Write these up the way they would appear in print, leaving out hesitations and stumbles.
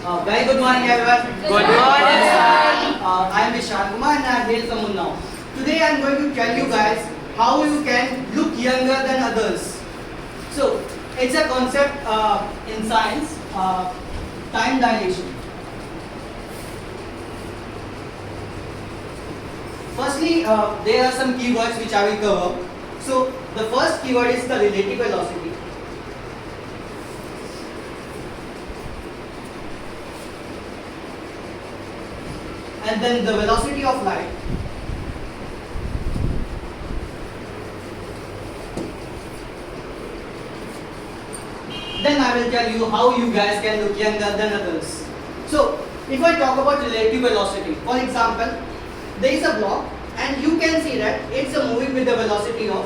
Very good morning, everyone. Good morning, sir. I am Vishal Kumar and I hail from Unnao. Today I am going to tell you guys how you can look younger than others. So, it's a concept in science, time dilation. Firstly, there are some keywords which I will cover. So, the first keyword is the relative velocity. And then the velocity of light. Then I will tell you how you guys can look younger than others. So, if I talk about relative velocity, for example, there is a block and you can see that it's moving with the velocity of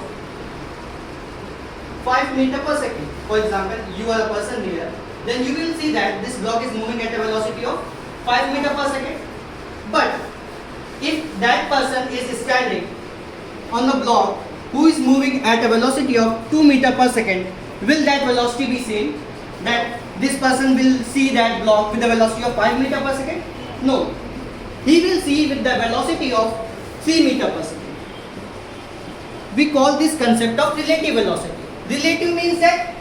5 meter per second. For example, you are a person here, then you will see that this block is moving at a velocity of 5 meter per second. But if that person is standing on a block who is moving at a velocity of 2 meter per second, will that velocity be same? That this person will see that block with the velocity of 5 meter per second? No. He will see with the velocity of 3 meter per second. We call this concept of relative velocity. Relative means that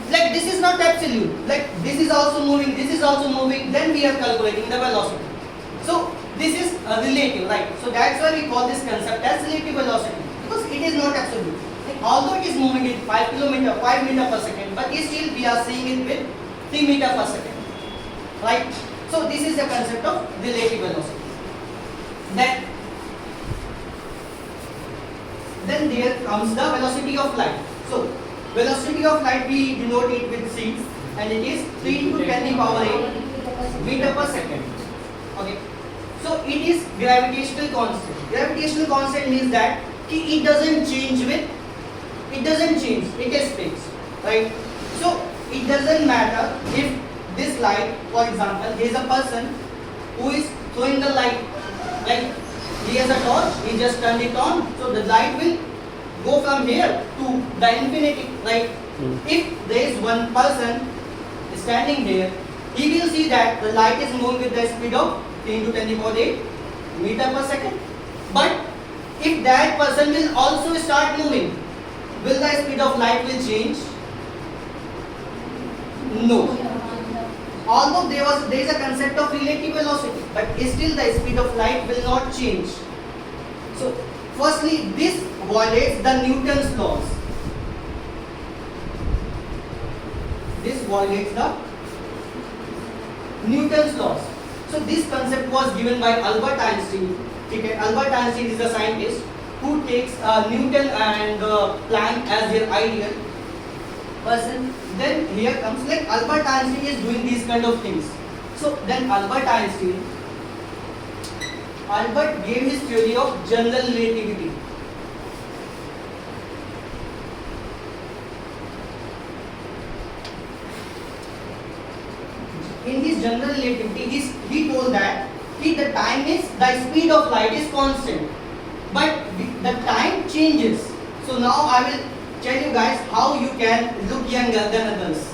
like this is not absolute. Like this is also moving, this is also moving, then we are calculating the velocity. So this is relative, right? So that's why we call this concept as relative velocity, because it is not absolute. Like, although it is moving at 5 meter per second, but still we are seeing it with 3 meter per second, right? So this is the concept of relative velocity. Then there comes the velocity of light. So velocity of light we denote it with c, and it is 3 into 10 to the power 8 meter per second. Okay. So it is gravitational constant. Gravitational constant means that it doesn't change, it is fixed, right? So it doesn't matter if this light, for example, there is a person who is throwing the light, like he has a torch, he just turned it on, so the light will go from here to the infinity, right? If there is one person standing here, he will see that the light is moving with the speed of 3 into 10 to the power 8 meter per second. But if that person will also start moving, will the speed of light will change? No. Although there is a concept of relative velocity, but still the speed of light will not change. So firstly, this violates the Newton's laws. This violates the Newton's laws. So this concept was given by Albert Einstein. Okay. Albert Einstein is a scientist who takes Newton and Planck as their ideal person. Then here comes like Albert Einstein is doing these kind of things. So then Albert gave his theory of general relativity. In his general relativity, he told that the speed of light is constant, but the time changes. So now I will tell you guys how you can look younger than others.